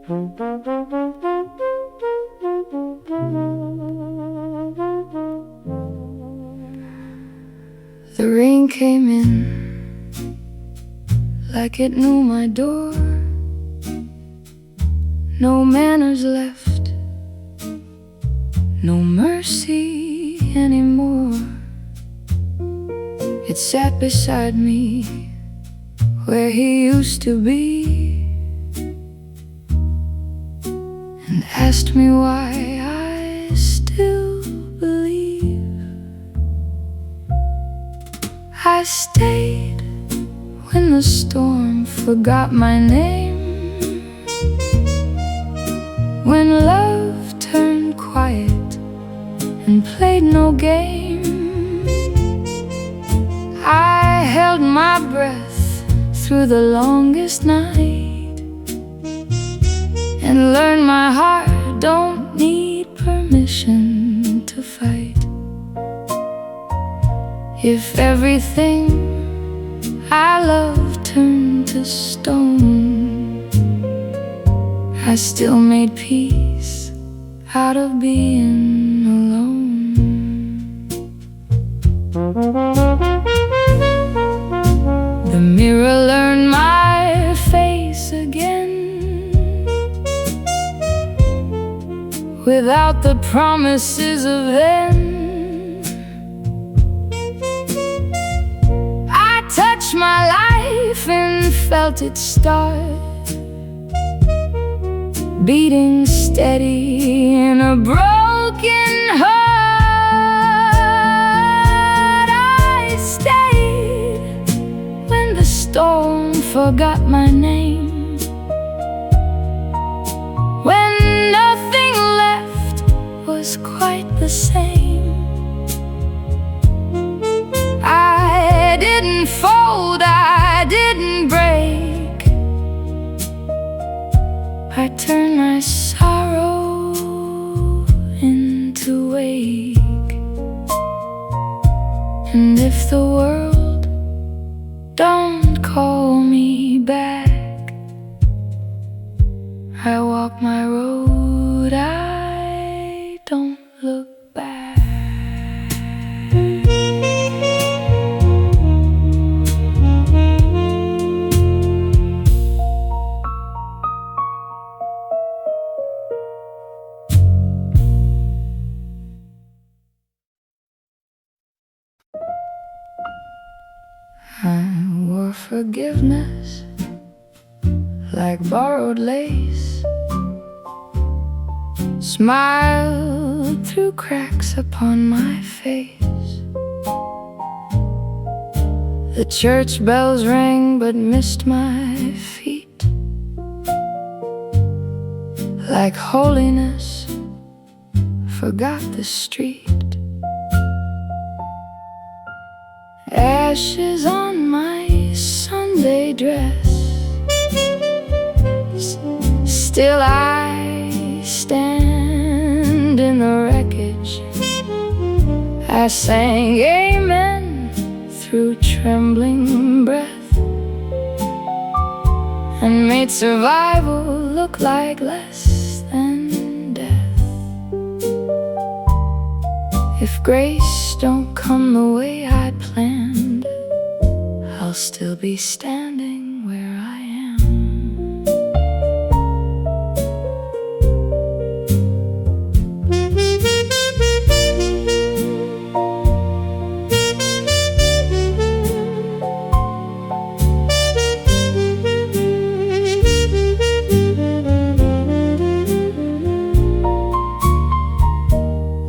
The rain came in like it knew my door. No manners left, no mercy anymore. It sat beside me where he used to be and asked me why I still believe. I stayed when the storm forgot my name, when love turned quiet and played no game. I held my breath through the longest night and learned my heart don't need permission to fight. If everything I love turned to stone, I still made peace out of being alone. The mirror learned my face again, without the promises of then. I touched my life and felt it start beating steady in a broken heart. I stayed when the storm forgot my name, when nothing left was quite the same. I didn't fold, I didn't break. I turned my sorrow into wake. And if the world don't call me back, I walk my road, I don't look back. I wore forgiveness like borrowed lace, smiled through cracks upon my face. The church bells rang but missed my feet, like holiness forgot the street. Ashes on my Sunday dress, still I stand in the wreckage. I sang amen through trembling breath and made survival look like less than death. If grace don't come the way I'd planned, I'll still be standing where I am.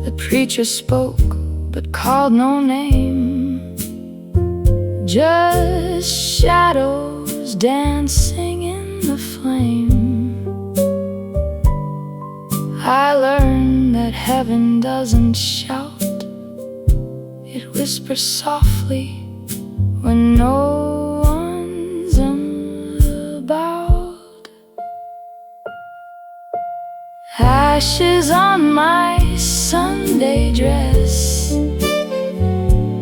The preacher spoke but called no name, just shadows dancing in the flame. I learned that heaven doesn't shout, it whispers softly when no one's about. Ashes on my Sunday dress,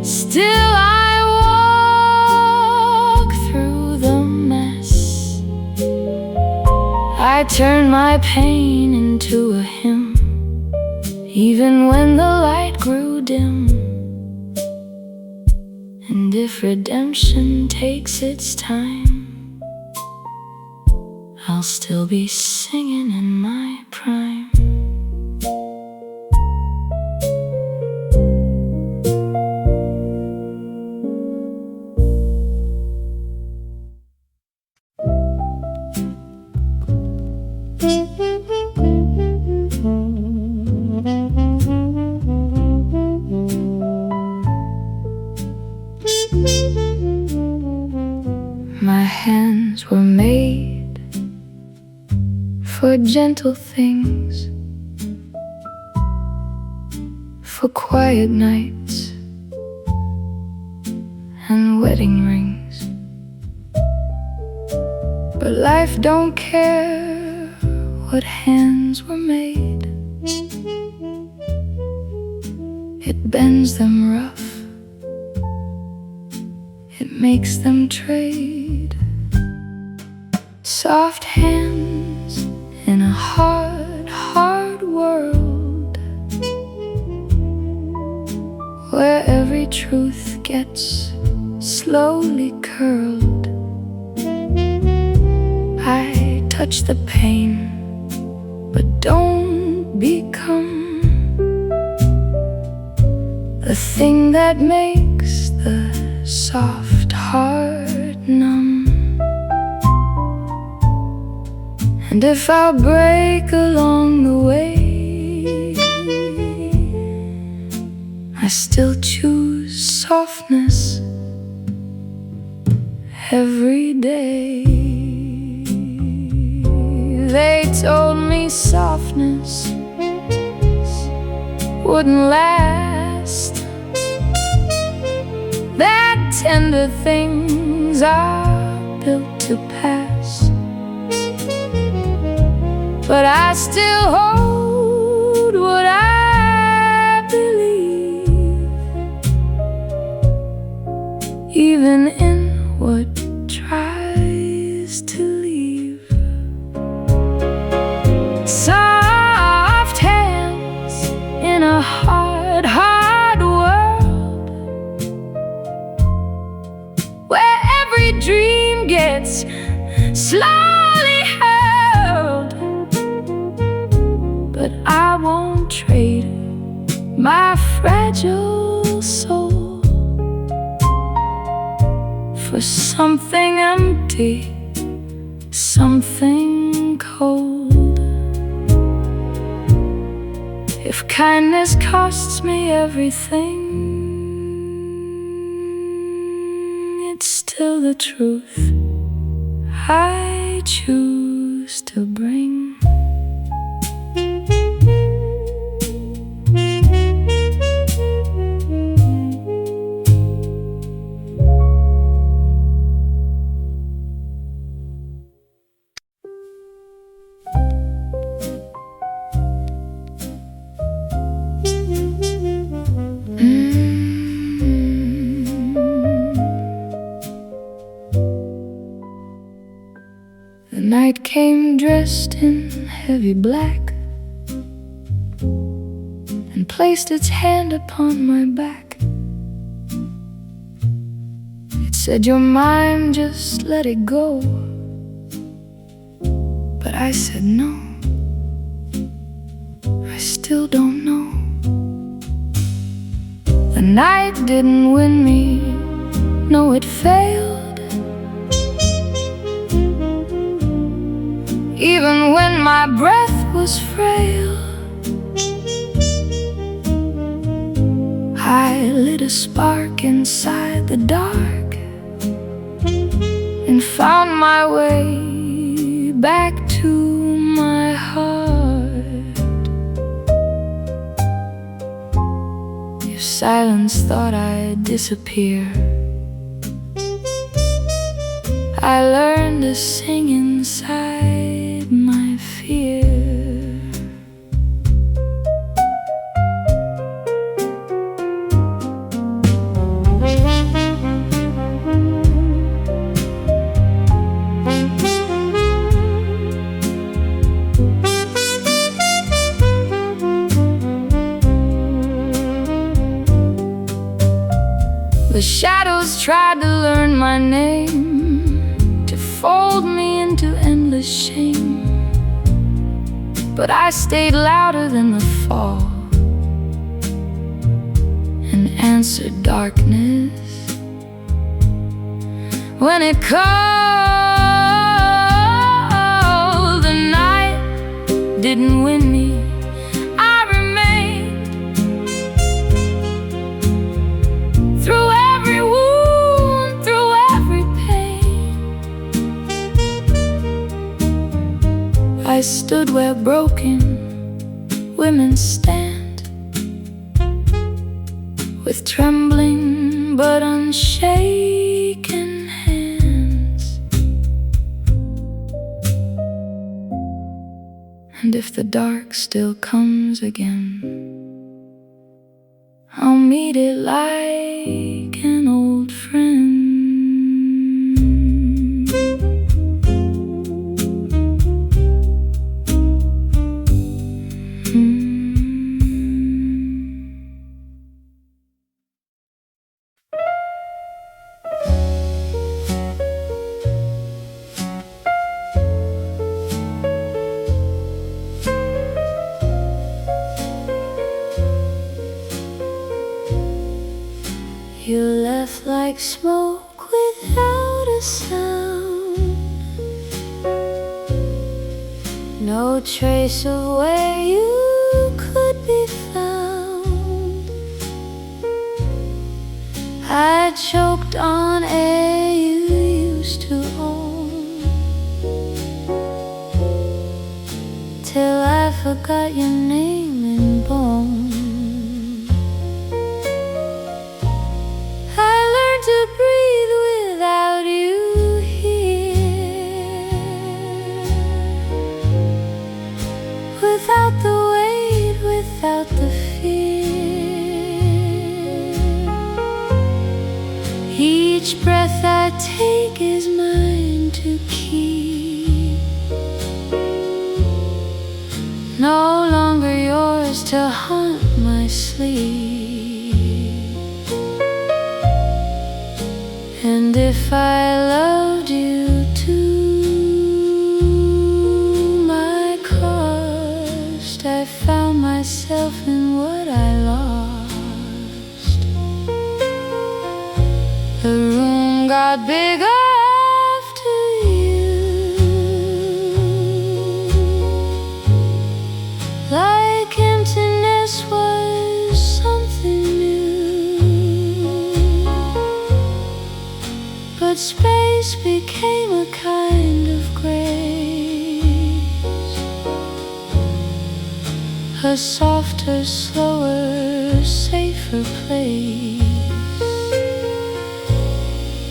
still I walk through the mess. I turned my pain into a hymn, even when the light grew dim. And if redemption takes its time, I'll still be singing in my prime. My hands were made for gentle things, for quiet nights and wedding rings. But life don't care what hands were made. It bends them rough, it makes them trade. Soft hands in a hard, hard world, where every truth gets slowly curled. I touch the pain, but don't become the thing that makes the soft heart numb. And if I break along the way, I still choose softness every day. They told me softness wouldn't last, that tender things are built to pass. But I still hold what I believe, even in what tries to leave. Soft hands in a hard, hard world, where every dream gets slowly hurled. But I won't trade my fragile soul for something empty, something cold. If kindness costs me everything, it's still the truth I choose to bring. The night came dressed in heavy black and placed its hand upon my back. It said, "You're mine, just let it go." But I said no, I still don't know. The night didn't win me, no, it failed. Even when my breath was frail, I lit a spark inside the dark and found my way back to my heart. If silence thought I'd disappear, I learned to sing inside my fear. the shame, but I stayed louder than the fall and answered darkness when it called. The night didn't win me, I remained. Through every wound, through every pain, I stood where broken women stand, with trembling but unshaken hands. And if the dark still comes again, I'll meet it like an old friend. You left like smoke without a sound, no trace of where you could be found. I choked on air you used to own, till I forgot your name in bone. To breathe without you here, without the weight, without the fear. Each breath I take is mine to keep, no longer yours to haunt my sleep. And if I loved you to my cost, I found myself in what I lost. The room got bigger after you, like emptiness was something new, but space became a kind of grace, a softer, slower, safer place.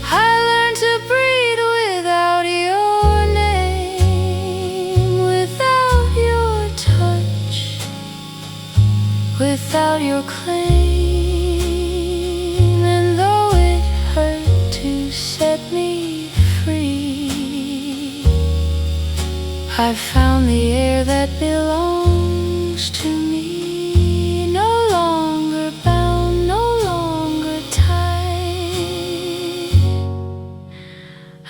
I learned to breathe without your name, without your touch, without your claim. And though it hurt to set me free, I found the air that belongs to me, no longer bound, no longer tied.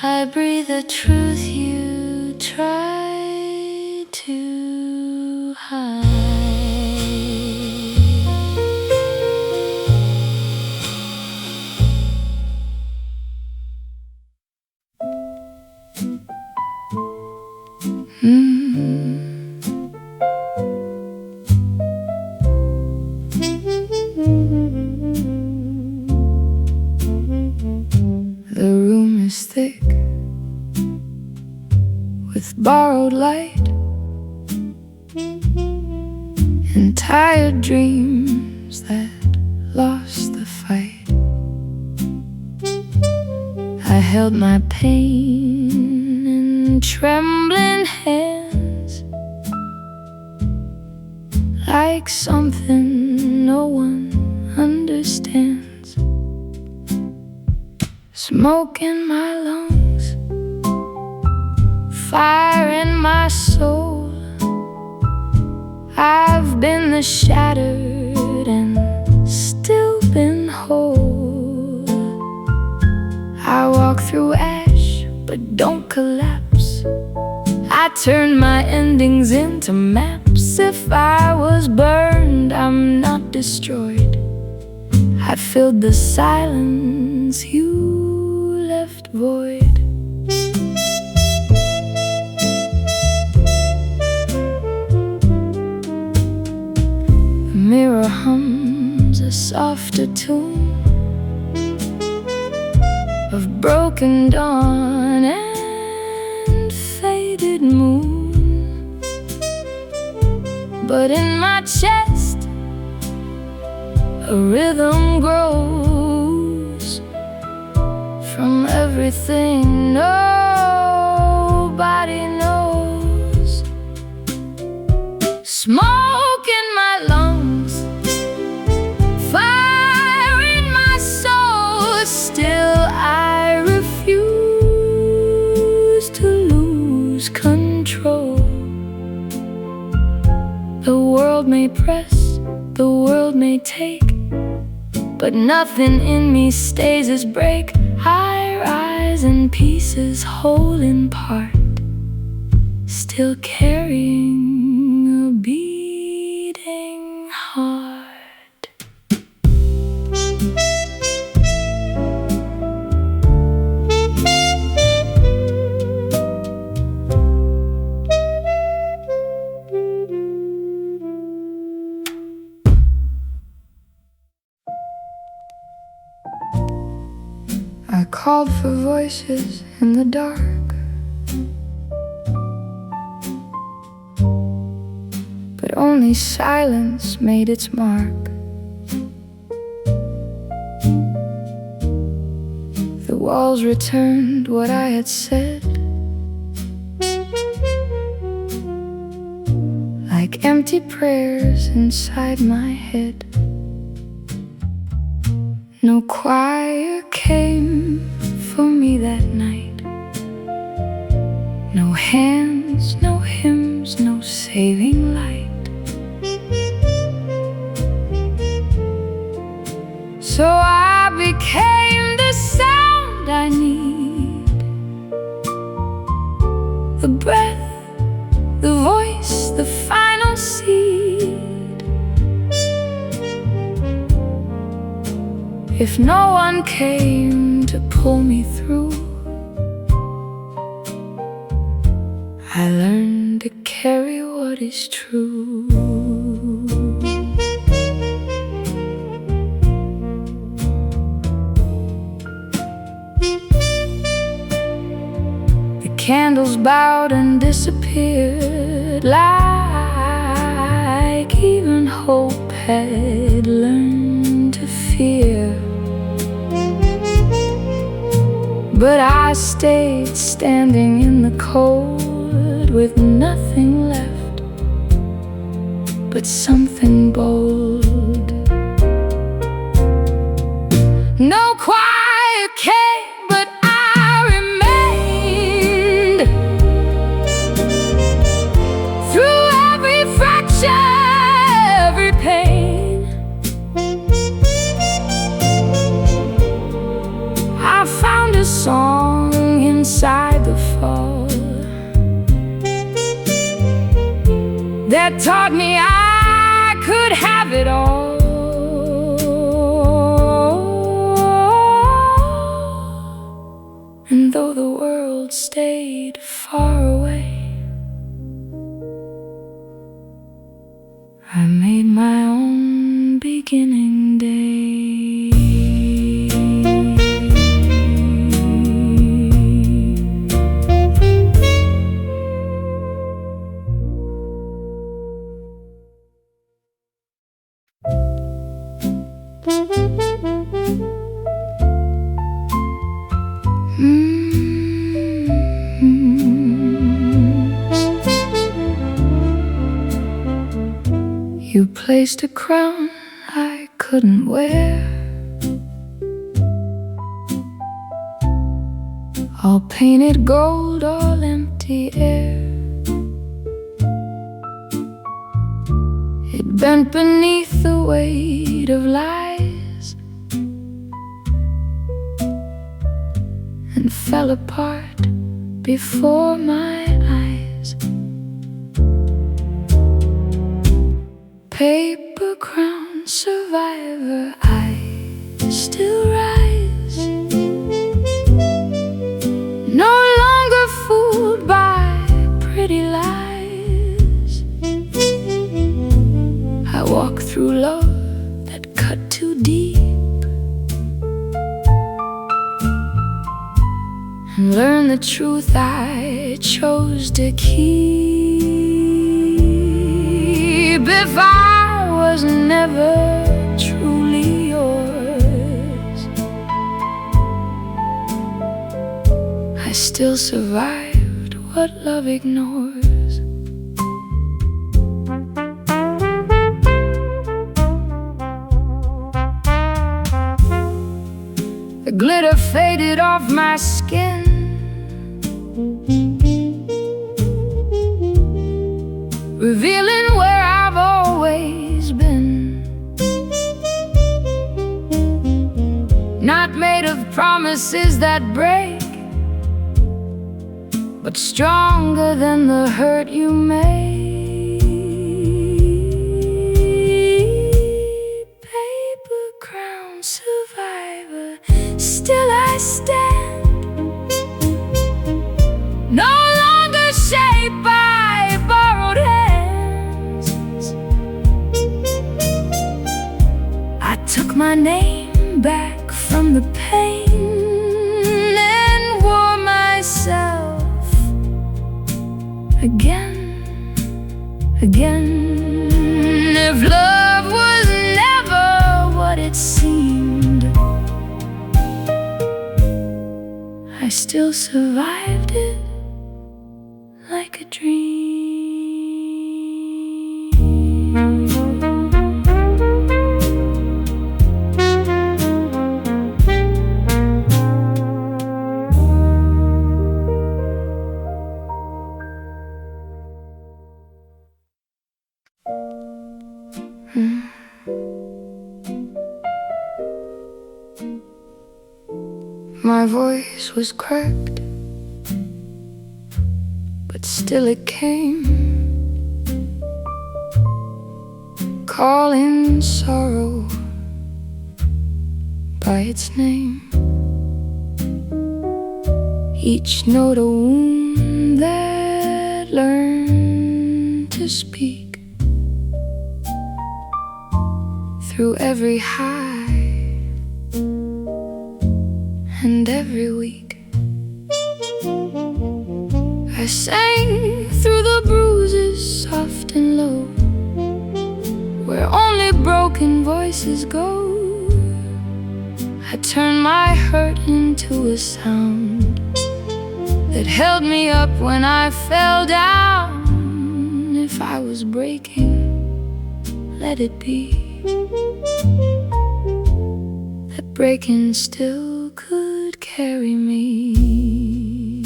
I breathe a truth you tried to hide. The room is thick with borrowed light and tired dreams that lost the fight. I held my pain in trembling hands, like something no one understands. Smoke in my lungs, fire in my soul. I've been the shattered and still been whole. I walk through ash but don't collapse. I turned my endings into maps. If I was burned, I'm not destroyed. I filled the silence you left void. The mirror hums a softer tune of broken dawn and faded moon. But in my chest a rhythm grows from everything nobody knows. Smoke in my lungs, fire in my soul. Still I refuse to lose control. The world may press, the world may take, but nothing in me stays as break. I rise in pieces, whole in part, still carrying a beating heart. I called for voices in the dark, but only silence made its mark. The walls returned what I had said, like empty prayers inside my head. No choir came for me that night. No hands, no hymns, no saving light. So I became the sound I need, the breath, the voice, the final seed. If no one came to pull me through, I learned to carry what is true. The candles bowed and disappeared, like even hope had learned to fear. But I stayed standing in the cold with nothing left but something bold. No choir came, but I remained. Through every fracture, every pain, I found a song inside the fall that taught me I could have it all. And though the world stayed far away, I made my own beginning day. You placed a crown I couldn't wear, all painted gold, all empty air. It bent beneath the weight of lies and fell apart before my eyes. paper crown survivor, I still rise, no longer fooled by pretty lies. I walk through love that cut too deep and learn the truth I chose to keep. If I was never truly yours, I still survived what love ignores. The glitter faded off my skin, revealing where I've always been. Not made of promises that break, but stronger than the hurt you made. Paper crown survivor, still I stand, no longer shaped by borrowed hands. I took my name back from the pain and wore myself again. If love was never what it seemed, I still survived it like a dream. My voice was cracked, but still it came, calling sorrow by its name. Each note a wound that learned to speak through every high and every week. I sang through the bruises, soft and low, where only broken voices go. I turned my hurt into a sound that held me up when I fell down. If I was breaking, let it be. That breaking still could carry me.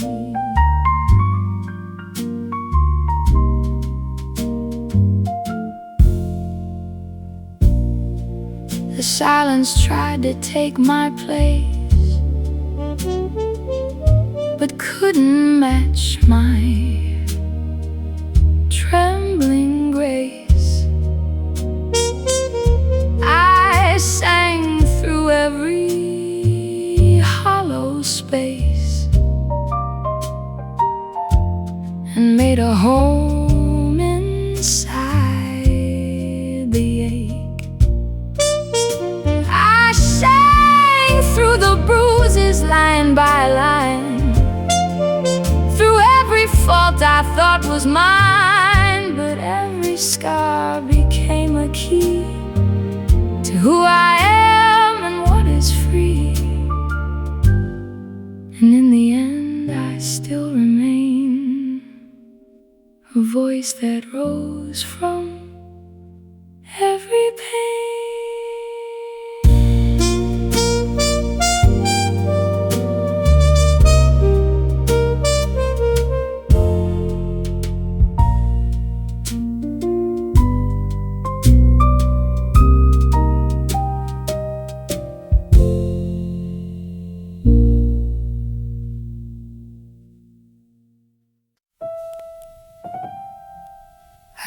The silence tried to take my place, but couldn't match my trembling grace. I sang through every hollow space and made a home inside the ache. I sang through the bruises, line by line, through every fault I thought was mine, but every scar became a key to who I am and what is free. And in the end I still remain a voice that rose from every pain.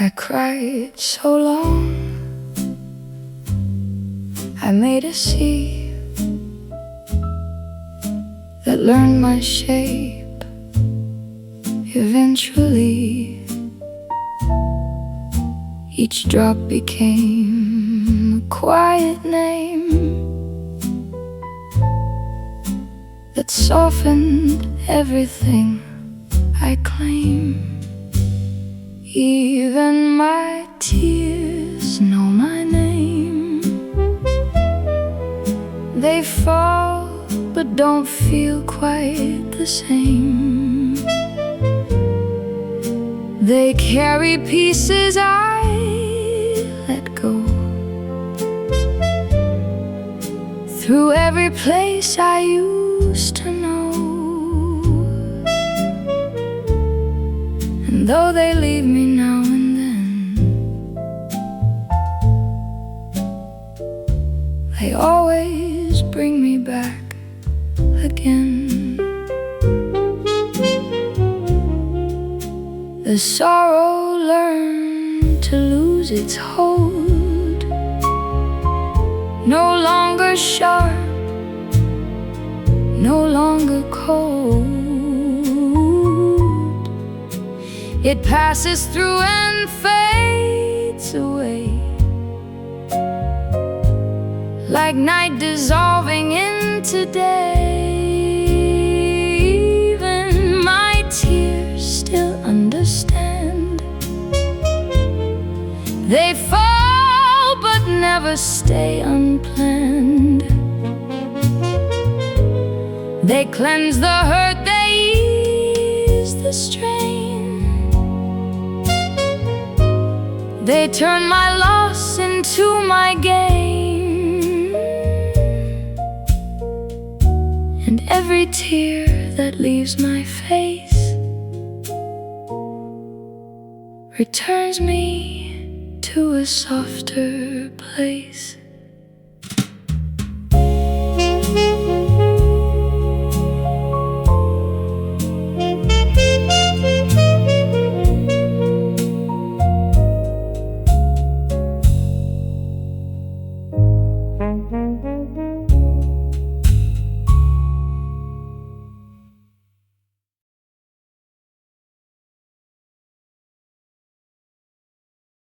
I cried so long I made a sea that learned my shape. Eventually, each drop became a quiet name that softened everything I claim. Even my tears know my name. They fall but don't feel quite the same. They carry pieces I let go. Through every place I used to know. And though they leave me now and then, they always bring me back again. The sorrow learned to lose its hold, no longer sharp, no longer cold. It passes through and fades away, like night dissolving into day. Even my tears still understand. They fall but never stay unplanned. They cleanse the hurt, they ease the strain. They turn my loss into my gain. And every tear that leaves my face returns me to a softer place.